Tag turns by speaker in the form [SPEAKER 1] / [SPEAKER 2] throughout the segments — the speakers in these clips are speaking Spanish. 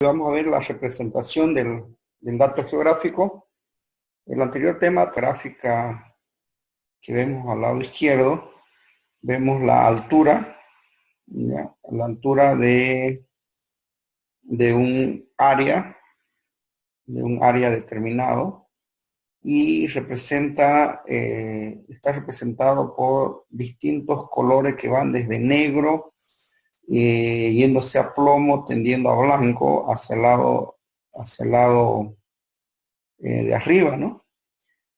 [SPEAKER 1] Vamos a ver la representación del dato geográfico. El anterior tema, gráfica que vemos al lado izquierdo, vemos la altura, ¿ya? La altura de un área, determinado, y está representado por distintos colores que van desde negro, yéndose a plomo, tendiendo a blanco, hacia el lado de arriba, ¿no?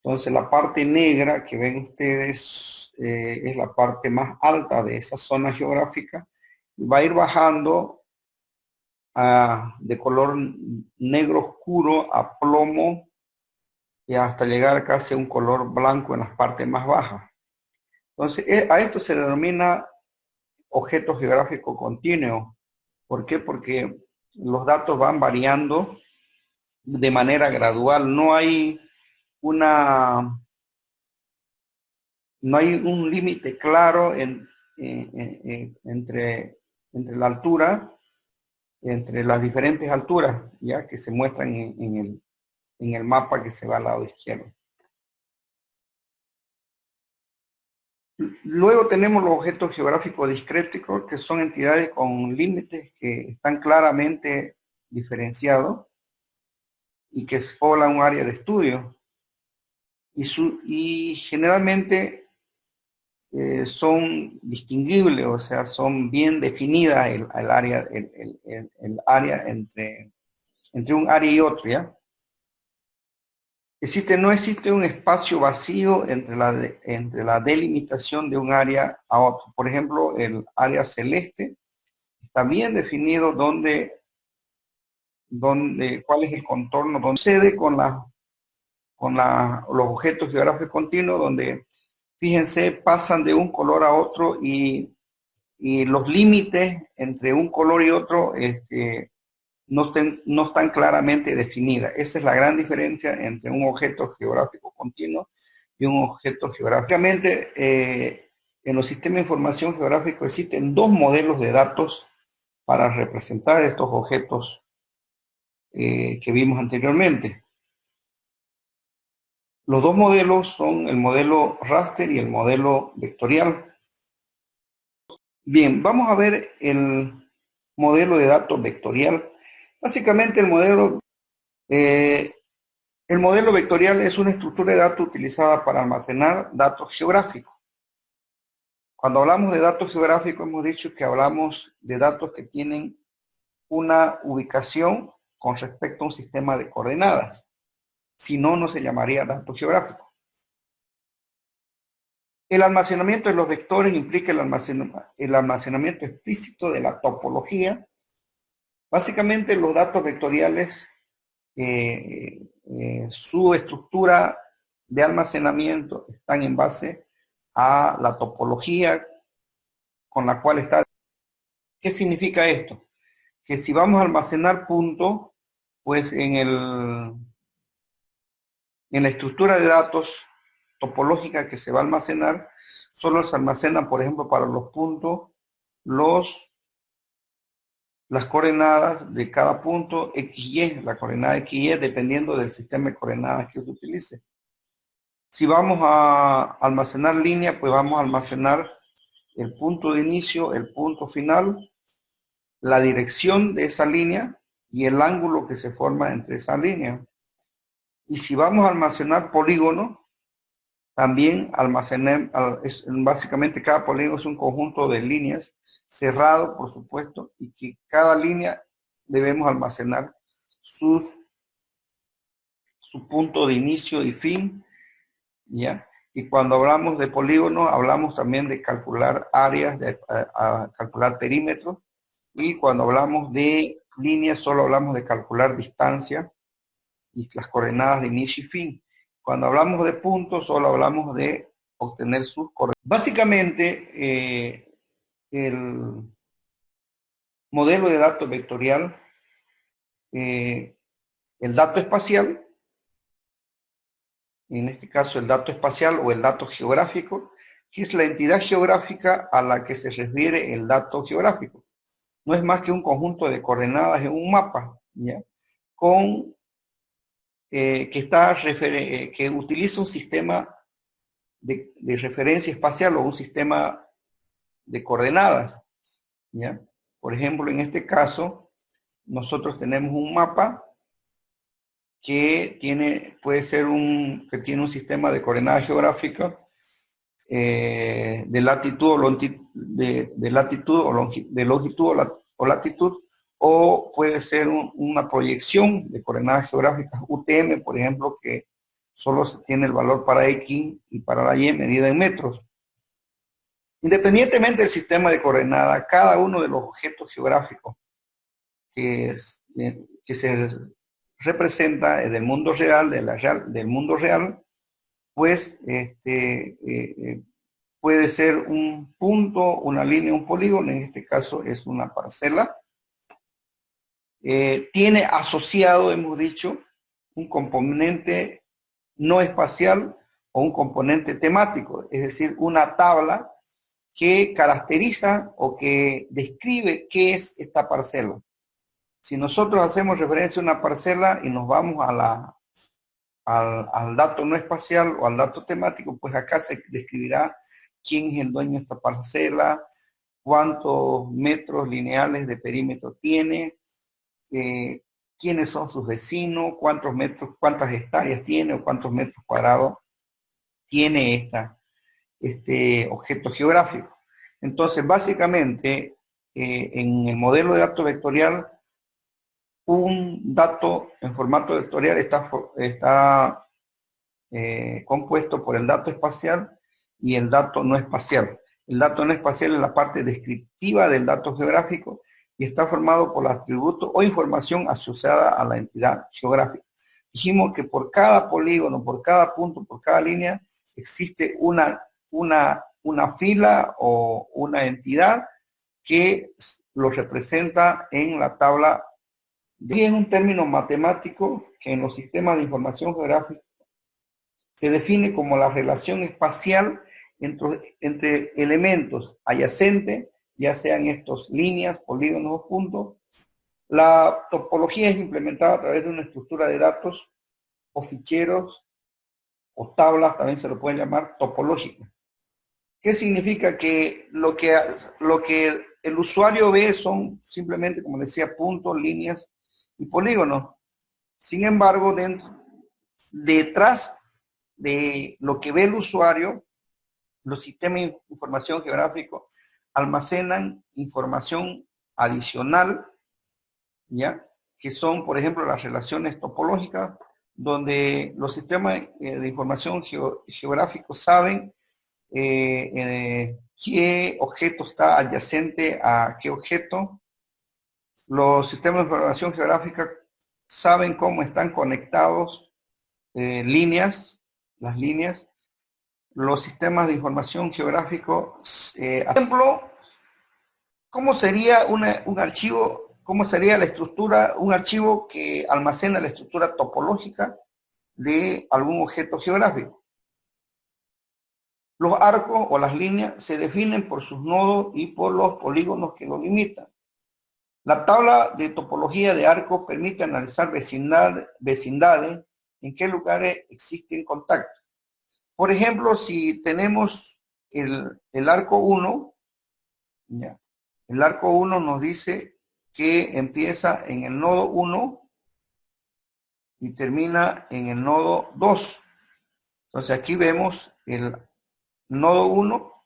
[SPEAKER 1] Entonces la parte negra que ven ustedes es la parte más alta de esa zona geográfica. Va a ir bajando de color negro oscuro a plomo y hasta llegar casi a un color blanco en las partes más bajas. Entonces a esto se denomina objeto geográfico continuo. ¿Por qué? Porque los datos van variando de manera gradual. No hay un límite claro entre la altura, entre las diferentes alturas, ya que se muestran en el mapa que se va al lado izquierdo. Luego tenemos los objetos geográficos discréticos, que son entidades con límites que están claramente diferenciados y que poblan un área de estudio. Y generalmente son distinguibles, o sea, son bien definidas el área entre un área y otro, ¿ya? No existe un espacio vacío entre la delimitación de un área a otro. Por ejemplo, el área celeste está bien definido cuál es el contorno, donde sucede con los objetos geográficos continuos, donde, fíjense, pasan de un color a otro y los límites entre un color y otro no están claramente definidas. Esa es la gran diferencia entre un objeto geográfico continuo y un objeto geográficamente. En los sistemas de información geográfica existen dos modelos de datos para representar estos objetos que vimos anteriormente. Los dos modelos son el modelo raster y el modelo vectorial. Bien, vamos a ver el modelo de datos vectorial. Básicamente el modelo vectorial es una estructura de datos utilizada para almacenar datos geográficos. Cuando hablamos de datos geográficos hemos dicho que hablamos de datos que tienen una ubicación con respecto a un sistema de coordenadas. Si no, no se llamaría datos geográficos. El almacenamiento de los vectores implica el almacenamiento explícito de la topología. Básicamente los datos vectoriales, su estructura de almacenamiento están en base a la topología con la cual está. ¿Qué significa esto? Que si vamos a almacenar puntos, pues en la estructura de datos topológica que se va a almacenar, solo se almacenan, por ejemplo, para los puntos, las coordenadas de cada punto XY, la coordenada XY, dependiendo del sistema de coordenadas que se utilice. Si vamos a almacenar línea, pues vamos a almacenar el punto de inicio, el punto final, la dirección de esa línea y el ángulo que se forma entre esa línea. Y si vamos a almacenar polígono, también básicamente cada polígono es un conjunto de líneas cerrado, por supuesto, y que cada línea debemos almacenar su punto de inicio y fin, ¿ya? Y cuando hablamos de polígono, hablamos también de calcular áreas, de calcular perímetros, y cuando hablamos de líneas, solo hablamos de calcular distancia y las coordenadas de inicio y fin. Cuando hablamos de puntos, solo hablamos de obtener sus coordenadas. Básicamente, el modelo de datos vectorial, el dato espacial, en este caso el dato espacial o el dato geográfico, que es la entidad geográfica a la que se refiere el dato geográfico. No es más que un conjunto de coordenadas en un mapa, ¿ya? Con, que utiliza un sistema de referencia espacial o un sistema de coordenadas, ¿ya? Por ejemplo, en este caso, nosotros tenemos un mapa que tiene un sistema de coordenadas geográficas de latitud o de longitud o latitud, o puede ser una proyección de coordenadas geográficas UTM, por ejemplo, que solo se tiene el valor para X y para la Y medida en metros. Independientemente del sistema de coordenadas, cada uno de los objetos geográficos que se representa del mundo real, del mundo real, pues puede ser un punto, una línea, un polígono, en este caso es una parcela. Tiene asociado, hemos dicho, un componente no espacial o un componente temático, es decir, una tabla que caracteriza o que describe qué es esta parcela. Si nosotros hacemos referencia a una parcela y nos vamos al dato no espacial o al dato temático, pues acá se describirá quién es el dueño de esta parcela, cuántos metros lineales de perímetro tiene, quiénes son sus vecinos, cuántas hectáreas tiene o cuántos metros cuadrados tiene este objeto geográfico. Entonces, básicamente, en el modelo de dato vectorial, un dato en formato vectorial está compuesto por el dato espacial y el dato no espacial. El dato no espacial es la parte descriptiva del dato geográfico y está formado por los atributos o información asociada a la entidad geográfica. Dijimos que por cada polígono, por cada punto, por cada línea, existe una fila o una entidad que lo representa en la tabla. Y es un término matemático que en los sistemas de información geográfica se define como la relación espacial entre elementos adyacentes, ya sean estos líneas, polígonos o puntos. La topología es implementada a través de una estructura de datos o ficheros o tablas, también se lo pueden llamar topológicas. ¿Qué significa? Que lo que el usuario ve son simplemente, como decía, puntos, líneas y polígonos. Sin embargo, detrás de lo que ve el usuario, los sistemas de información geográfico almacenan información adicional, ¿ya? Que son, por ejemplo, las relaciones topológicas, donde los sistemas de información geográficos saben qué objeto está adyacente a qué objeto. Los sistemas de información geográfica saben cómo están conectados las líneas. Los sistemas de información geográfico, por ejemplo, ¿cómo sería un archivo, cómo sería la estructura, un archivo que almacena la estructura topológica de algún objeto geográfico? Los arcos o las líneas se definen por sus nodos y por los polígonos que los limitan. La tabla de topología de arcos permite analizar vecindades, en qué lugares existen contactos. Por ejemplo, si tenemos el arco 1, ¿ya? El arco 1 nos dice que empieza en el nodo 1 y termina en el nodo 2. Entonces aquí vemos el nodo 1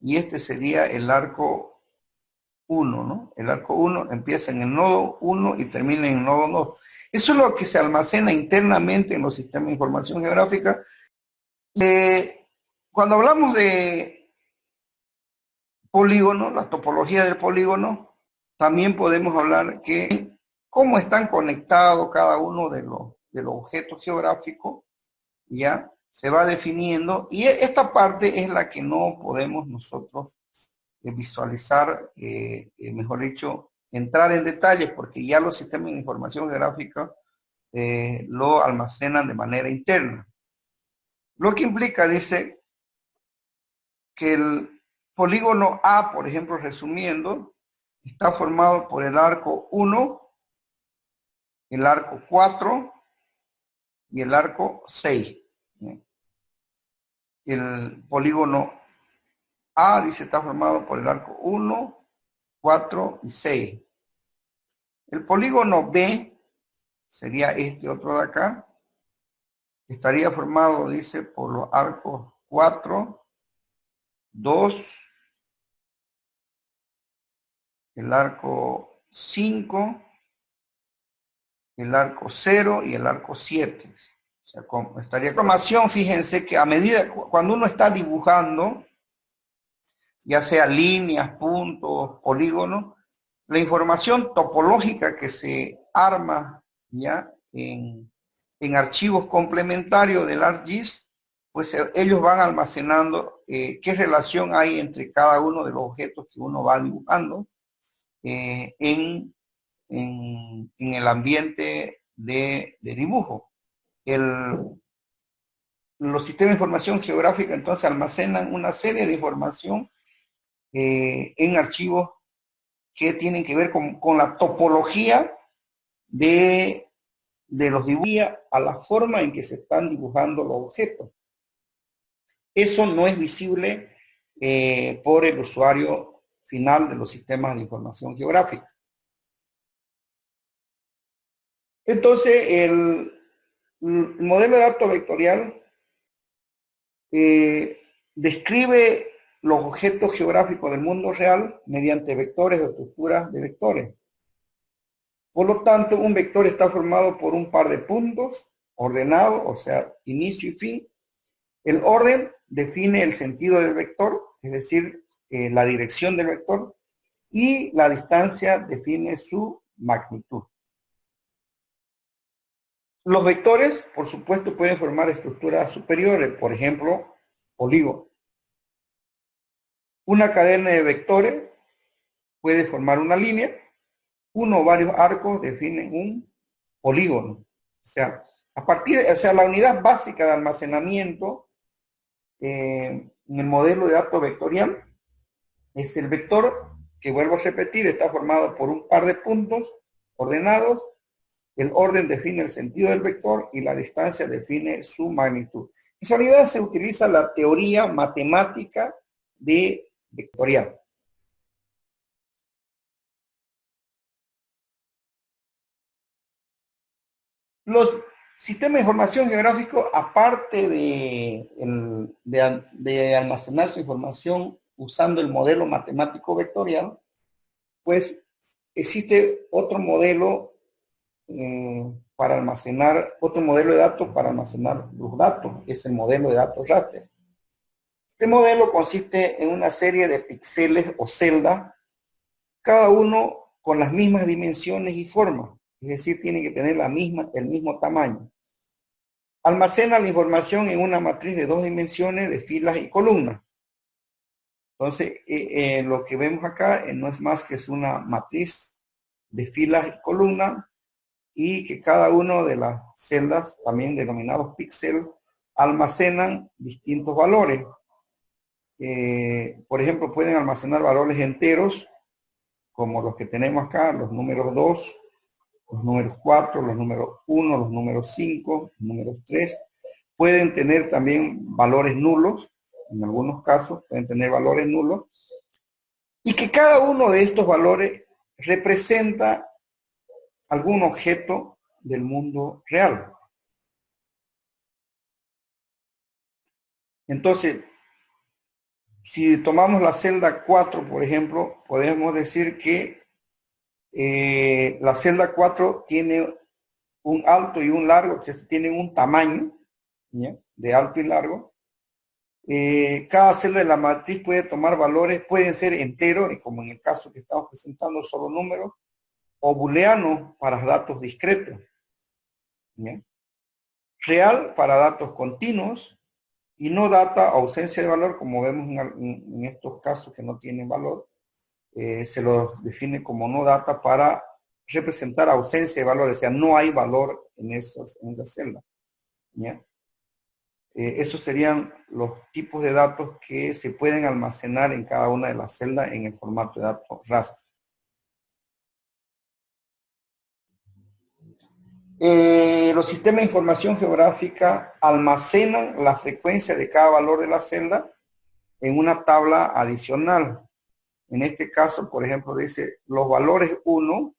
[SPEAKER 1] y este sería el arco 1, ¿no? El arco 1 empieza en el nodo 1 y termina en el nodo 2. Eso es lo que se almacena internamente en los sistemas de información geográfica. Cuando hablamos de polígono, la topología del polígono, también podemos hablar que cómo están conectados cada uno de los objetos geográficos, ya se va definiendo, y esta parte es la que no podemos nosotros visualizar, mejor dicho, entrar en detalles, porque ya los sistemas de información geográfica lo almacenan de manera interna. Lo que implica, dice, que el polígono A, por ejemplo, resumiendo, está formado por el arco 1 el arco 4 y el arco 6. El polígono A, dice, está formado por el arco 1, 4 y 6. El polígono B, sería este otro de acá, estaría formado, dice, por los arcos 4, 2, el arco 5, el arco 0 y el arco 7. O sea, estaría información, fíjense que a medida, cuando uno está dibujando, ya sea líneas, puntos, polígonos, la información topológica que se arma ya en archivos complementarios del ArcGIS, pues ellos van almacenando qué relación hay entre cada uno de los objetos que uno va dibujando en el ambiente de dibujo. Los sistemas de información geográfica entonces almacenan una serie de información en archivos que tienen que ver con la topología de los dibujos a la forma en que se están dibujando los objetos. Eso no es visible por el usuario final de los sistemas de información geográfica. Entonces, el modelo de datos vectorial describe los objetos geográficos del mundo real mediante vectores o estructuras de vectores. Por lo tanto, un vector está formado por un par de puntos ordenados, o sea, inicio y fin. El orden define el sentido del vector, es decir, la dirección del vector, y la distancia define su magnitud. Los vectores, por supuesto, pueden formar estructuras superiores, por ejemplo, polígonos. Una cadena de vectores puede formar una línea, uno o varios arcos definen un polígono. O sea, la unidad básica de almacenamiento en el modelo de datos vectorial es el vector, que vuelvo a repetir, está formado por un par de puntos ordenados. El orden define el sentido del vector y la distancia define su magnitud. En realidad se utiliza la teoría matemática de vectorial. Los sistemas de información geográfico, aparte de almacenar su información usando el modelo matemático vectorial, pues existe otro modelo para almacenar, otro modelo de datos para almacenar los datos, es el modelo de datos raster. Este modelo consiste en una serie de píxeles o celdas, cada uno con las mismas dimensiones y formas, es decir, tiene que tener el mismo tamaño. Almacena la información en una matriz de 2 dimensiones de filas y columnas. Entonces, lo que vemos acá no es más que es una matriz de filas y columnas, y que cada una de las celdas, también denominados píxeles, almacenan distintos valores. Por ejemplo, pueden almacenar valores enteros, como los que tenemos acá, los números 2, los números 4, los números 1, los números 5, los números 3. Pueden tener también valores nulos, en algunos casos pueden tener valores nulos, y que cada uno de estos valores representa algún objeto del mundo real. Entonces, si tomamos la celda 4, por ejemplo, podemos decir que la celda 4 tiene un alto y un largo, que tienen un tamaño, ¿ya?, de alto y largo. Cada celda de la matriz puede tomar valores, pueden ser enteros, como en el caso que estamos presentando, solo números, o booleanos para datos discretos, ¿ya?, real para datos continuos, y no data ausencia de valor, como vemos en estos casos que no tienen valor. Se los define como no data para representar ausencia de valor, o sea, no hay valor en esa celda, ¿ya? Esos serían los tipos de datos que se pueden almacenar en cada una de las celdas en el formato de datos raster. Los sistemas de información geográfica almacenan la frecuencia de cada valor de la celda en una tabla adicional. En este caso, por ejemplo, dice los valores 1,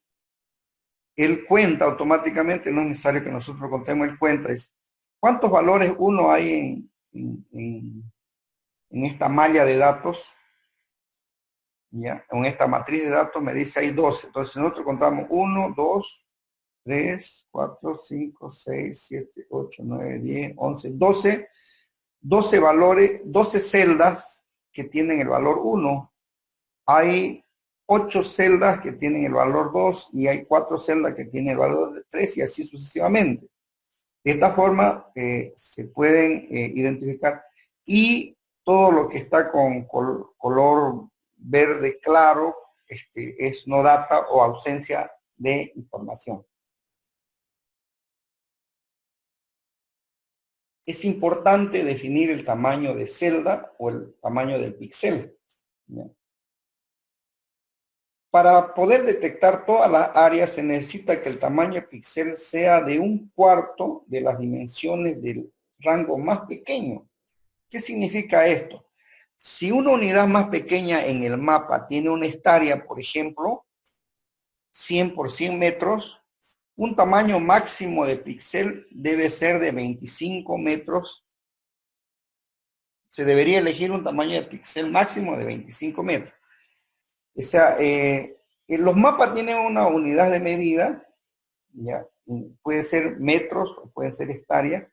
[SPEAKER 1] él cuenta automáticamente, no es necesario que nosotros contemos, él cuenta, dice, ¿cuántos valores 1 hay en esta malla de datos? ¿Ya? En esta matriz de datos me dice hay 12. Entonces nosotros contamos 1, 2, 3, 4, 5, 6, 7, 8, 9, 10, 11, 12. 12 valores, 12 celdas que tienen el valor 1. Hay 8 celdas que tienen el valor 2 y hay 4 celdas que tienen el valor 3 y así sucesivamente. De esta forma se pueden identificar y todo lo que está con color verde claro es no data o ausencia de información. Es importante definir el tamaño de celda o el tamaño del píxel. ¿Ya? Para poder detectar todas las áreas se necesita que el tamaño de píxel sea de 1/4 de las dimensiones del rango más pequeño. ¿Qué significa esto? Si una unidad más pequeña en el mapa tiene una hectárea, por ejemplo, 100 por 100 metros, un tamaño máximo de píxel debe ser de 25 metros. Se debería elegir un tamaño de píxel máximo de 25 metros. O sea, los mapas tienen una unidad de medida, ¿ya? Puede ser metros o pueden ser hectáreas,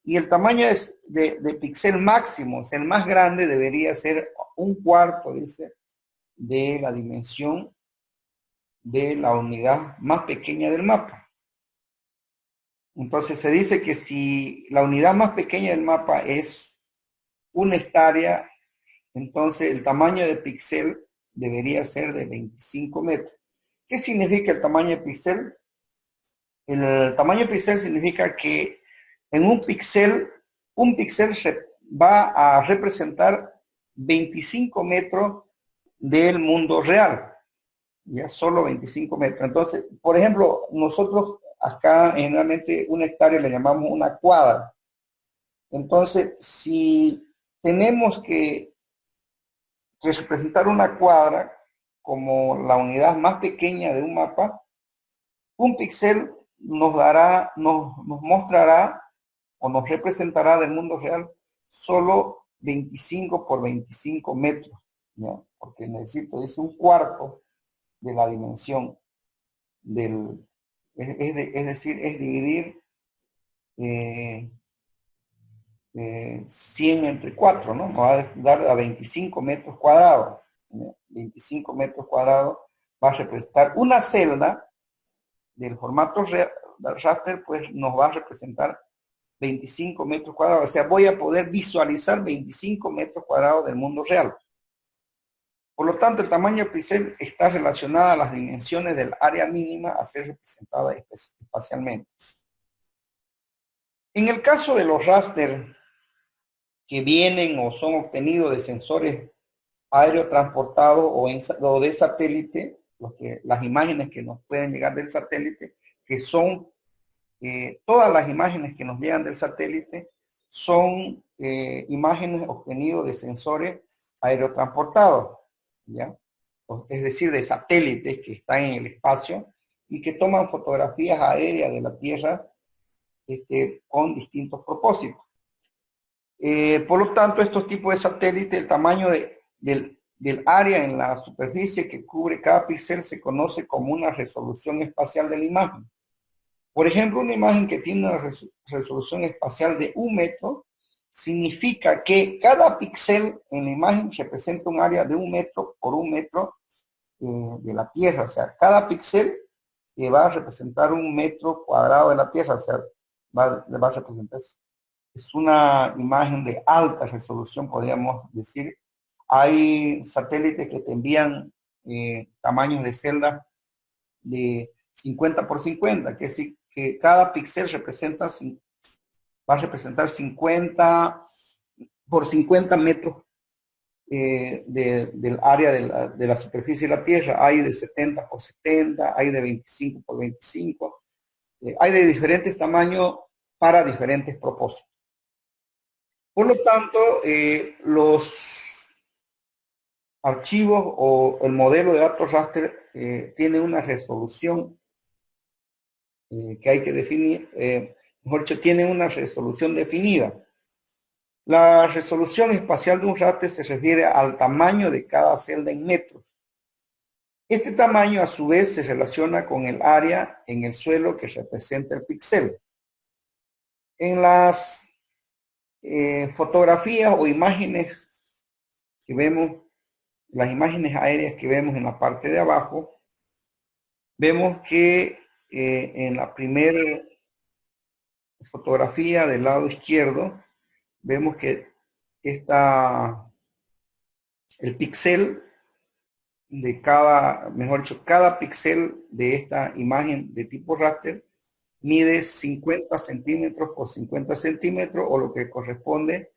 [SPEAKER 1] y el tamaño de píxel máximo, o sea, el más grande debería ser 1/4, dice, de la dimensión de la unidad más pequeña del mapa. Entonces se dice que si la unidad más pequeña del mapa es una hectárea, entonces el tamaño de píxel debería ser de 25 metros. ¿Qué significa el tamaño de píxel? El tamaño de píxel significa que en un píxel va a representar 25 metros del mundo real. Ya solo 25 metros. Entonces, por ejemplo, nosotros acá generalmente una hectárea le llamamos una cuadra. Entonces, si tenemos que representar una cuadra como la unidad más pequeña de un mapa, un píxel nos mostrará o nos representará del mundo real solo 25 por 25 metros, ¿no? Porque necesito, es 1/4 de la dimensión del, es decir, es dividir 100 entre 4, ¿no? Nos va a dar a 25 metros cuadrados. ¿No? 25 metros cuadrados va a representar una celda del formato raster, pues nos va a representar 25 metros cuadrados. O sea, voy a poder visualizar 25 metros cuadrados del mundo real. Por lo tanto, el tamaño de píxel está relacionado a las dimensiones del área mínima a ser representada espacialmente. En el caso de los raster que vienen o son obtenidos de sensores aerotransportados o de satélite, las imágenes que nos pueden llegar del satélite, que son todas las imágenes que nos llegan del satélite, son imágenes obtenidas de sensores aerotransportados, ¿ya? Es decir, de satélites que están en el espacio y que toman fotografías aéreas de la Tierra con distintos propósitos. Por lo tanto, estos tipos de satélites, el tamaño del área en la superficie que cubre cada píxel se conoce como una resolución espacial de la imagen. Por ejemplo, una imagen que tiene una resolución espacial de 1 metro significa que cada píxel en la imagen representa un área de 1 metro por 1 metro de la Tierra. O sea, cada píxel va a representar 1 metro cuadrado de la Tierra. O sea, va a representar. Es una imagen de alta resolución, podríamos decir. Hay satélites que te envían tamaños de celda de 50 por 50, que sí, que cada píxel va a representar 50 por 50 metros del área de la superficie de la Tierra. Hay de 70 por 70, hay de 25 por 25. hay de diferentes tamaños para diferentes propósitos. Por lo tanto, los archivos o el modelo de datos raster tiene una resolución que hay que definir, mejor dicho, tiene una resolución definida. La resolución espacial de un raster se refiere al tamaño de cada celda en metros. Este tamaño a su vez se relaciona con el área en el suelo que representa el píxel. En las fotografías o imágenes que vemos, las imágenes aéreas que vemos en la parte de abajo, vemos que en la primera fotografía del lado izquierdo, vemos que el píxel de cada, mejor dicho, cada píxel de esta imagen de tipo raster mide 50 centímetros por 50 centímetros, o lo que corresponde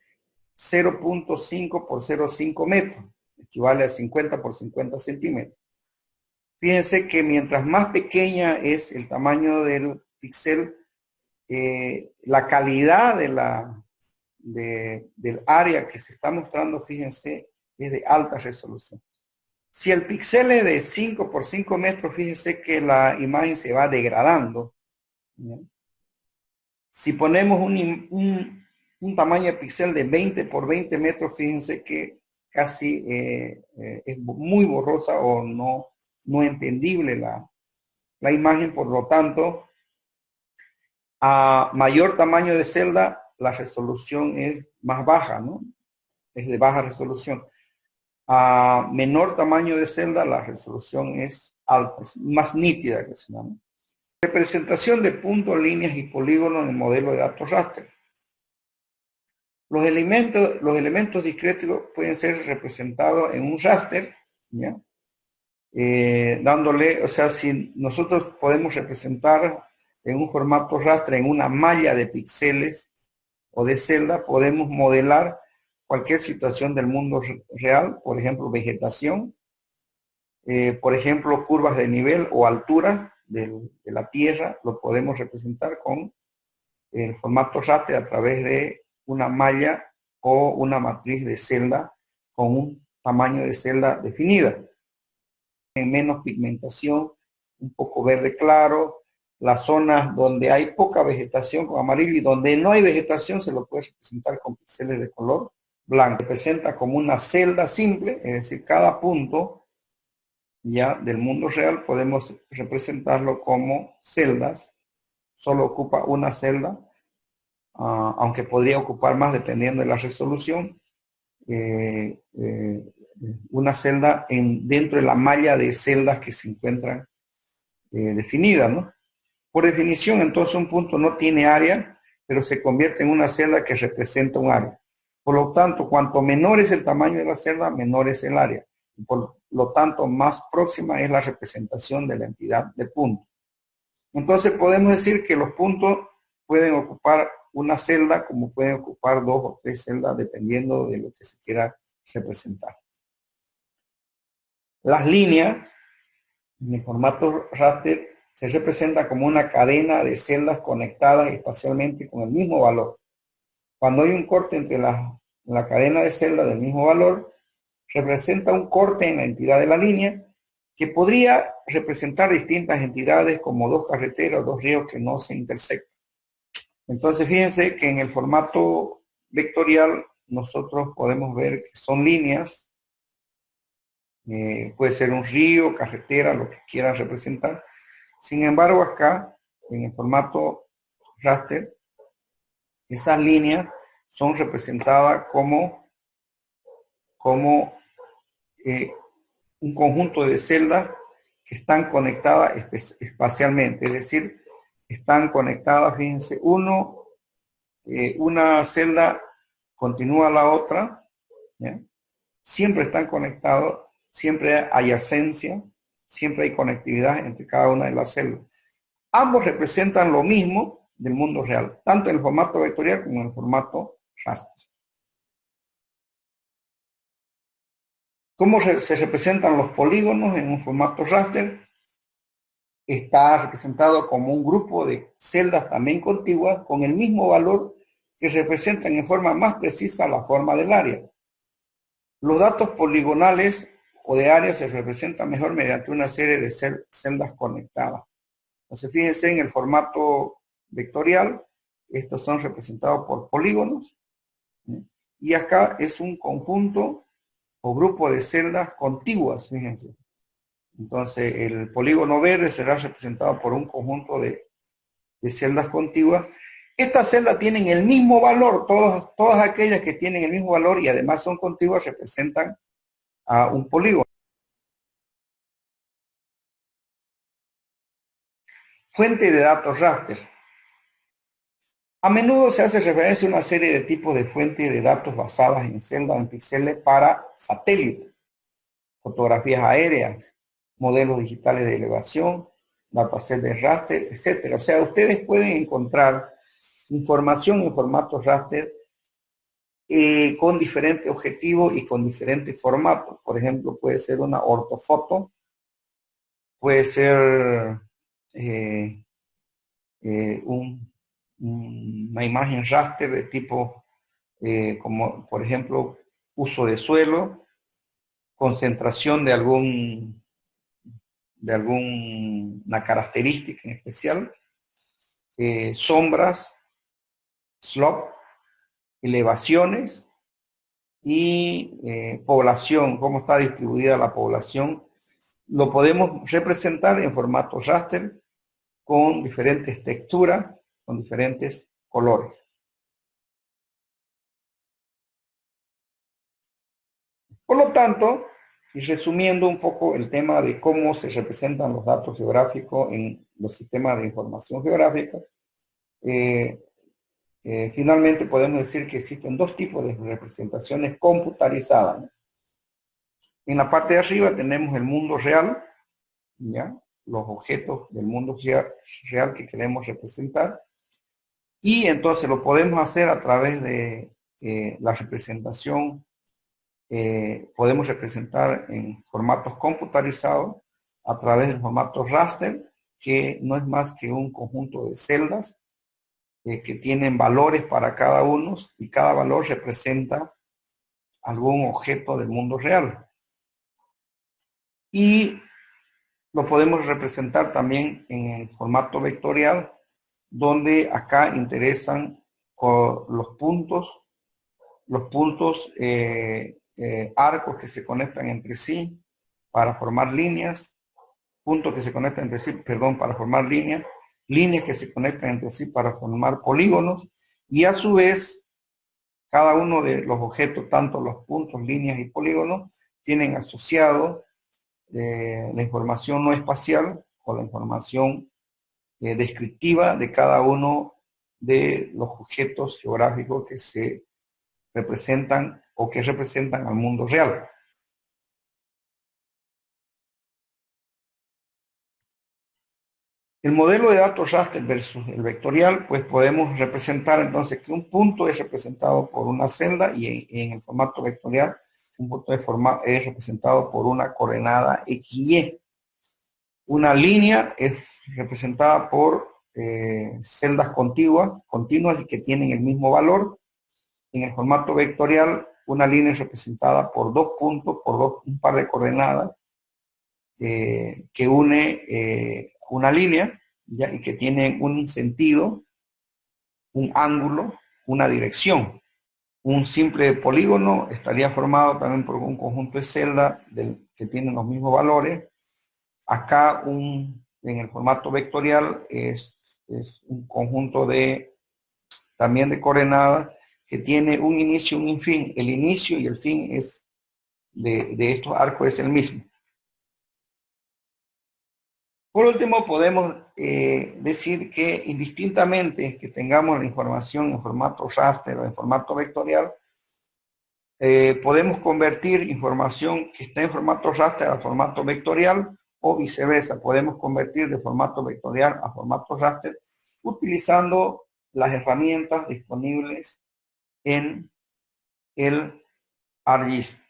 [SPEAKER 1] 0.5 por 0.5 metros, equivale a 50 por 50 centímetros. Fíjense que mientras más pequeña es el tamaño del píxel, la calidad del área que se está mostrando, fíjense, es de alta resolución. Si el píxel es de 5 por 5 metros, fíjense que la imagen se va degradando. ¿Bien? Si ponemos un tamaño de píxel de 20 por 20 metros, fíjense que casi es muy borrosa o no entendible la imagen. Por lo tanto, a mayor tamaño de celda, la resolución es más baja, ¿no? Es de baja resolución. A menor tamaño de celda, la resolución es alta, es más nítida que se llama. Representación de puntos, líneas y polígonos en el modelo de datos raster. Los elementos discretos pueden ser representados en un raster, ¿ya? Dándole, o sea, si nosotros podemos representar en un formato raster, en una malla de píxeles o de celda, podemos modelar cualquier situación del mundo real, por ejemplo, vegetación, por ejemplo, curvas de nivel o altura de la Tierra, lo podemos representar con el formato raster a través de una malla o una matriz de celda con un tamaño de celda definida. En menos pigmentación, un poco verde claro, las zonas donde hay poca vegetación con amarillo y donde no hay vegetación se lo puede representar con píxeles de color blanco. Representa como una celda simple, es decir, cada punto ya del mundo real podemos representarlo como celdas, solo ocupa una celda, aunque podría ocupar más dependiendo de la resolución, una celda dentro de la malla de celdas que se encuentran definidas, ¿no? Por definición, entonces un punto no tiene área, pero se convierte en una celda que representa un área. Por lo tanto, cuanto menor es el tamaño de la celda, menor es el área. Por lo tanto, más próxima es la representación de la entidad de punto. Entonces podemos decir que los puntos pueden ocupar una celda como pueden ocupar 2 o 3 celdas dependiendo de lo que se quiera representar. Las líneas en el formato raster se representa como una cadena de celdas conectadas espacialmente con el mismo valor. Cuando hay un corte entre la cadena de celdas del mismo valor, representa un corte en la entidad de la línea que podría representar distintas entidades como 2 carreteras o 2 ríos que no se intersectan. Entonces fíjense que en el formato vectorial nosotros podemos ver que son líneas, puede ser un río, carretera, lo que quieran representar. Sin embargo, acá en el formato raster, esas líneas son representadas como un conjunto de celdas que están conectadas espacialmente, es decir, están conectadas, fíjense, una celda continúa a la otra, ¿ya? Siempre están conectados, siempre hay adyacencia, siempre hay conectividad entre cada una de las celdas. Ambos representan lo mismo del mundo real, tanto en el formato vectorial como en el formato raster. ¿Cómo se representan los polígonos en un formato raster? está representado como un grupo de celdas también contiguas con el mismo valor que representan en forma más precisa la forma del área. Los datos poligonales o de área se representan mejor mediante una serie de celdas conectadas. Entonces, fíjense en el formato vectorial, estos son representados por polígonos, ¿sí? Y acá es un conjunto o grupo de celdas contiguas, fíjense. Entonces, el polígono verde será representado por un conjunto de celdas contiguas. Estas celdas tienen el mismo valor, todas aquellas que tienen el mismo valor y además son contiguas representan a un polígono. Fuente de datos raster. A menudo se hace referencia a una serie de tipos de fuentes de datos basadas en celdas en píxeles para satélites, fotografías aéreas, modelos digitales de elevación, dataset de raster, etc. O sea, ustedes pueden encontrar información en formato raster con diferentes objetivos y con diferentes formatos. Por ejemplo, puede ser una ortofoto, puede ser una imagen raster de tipo, como por ejemplo, uso de suelo, concentración de alguna característica en especial, sombras, slope, elevaciones y población, cómo está distribuida la población. Lo podemos representar en formato raster con diferentes texturas, con diferentes colores. Por lo tanto, y resumiendo un poco el tema de cómo se representan los datos geográficos en los sistemas de información geográfica, finalmente podemos decir que existen dos tipos de representaciones computarizadas, ¿no? En la parte de arriba tenemos el mundo real, ¿ya? Los objetos del mundo real que queremos representar, y entonces lo podemos hacer a través de la representación. Podemos representar en formatos computarizados a través del formato raster, que no es más que un conjunto de celdas que tienen valores para cada uno y cada valor representa algún objeto del mundo real. Y lo podemos representar también en el formato vectorial, donde acá interesan los puntos arcos que se conectan entre sí para formar líneas, puntos que se conectan entre sí, perdón, para formar líneas, líneas que se conectan entre sí para formar polígonos, y a su vez, cada uno de los objetos, tanto los puntos, líneas y polígonos, tienen asociado la información no espacial o la información descriptiva de cada uno de los objetos geográficos que se representan o que representan al mundo real. El modelo de datos raster versus el vectorial, pues podemos representar entonces que un punto es representado por una celda y en el formato vectorial un punto es representado por una coordenada XY. Una línea es representada por celdas continuas y que tienen el mismo valor. En el formato vectorial, una línea es representada por dos puntos, por un par de coordenadas que une una línea, ¿ya? Y que tiene un sentido, un ángulo, una dirección. Un simple polígono estaría formado también por un conjunto de celdas que tienen los mismos valores. Acá en el formato vectorial es un conjunto también de coordenadas que tiene un inicio y un fin. El inicio y el fin de estos arcos es el mismo. Por último, podemos decir que indistintamente que tengamos la información en formato raster o en formato vectorial, podemos convertir información que está en formato raster a formato vectorial o viceversa. Podemos convertir de formato vectorial a formato raster utilizando las herramientas disponibles en el ArcGIS.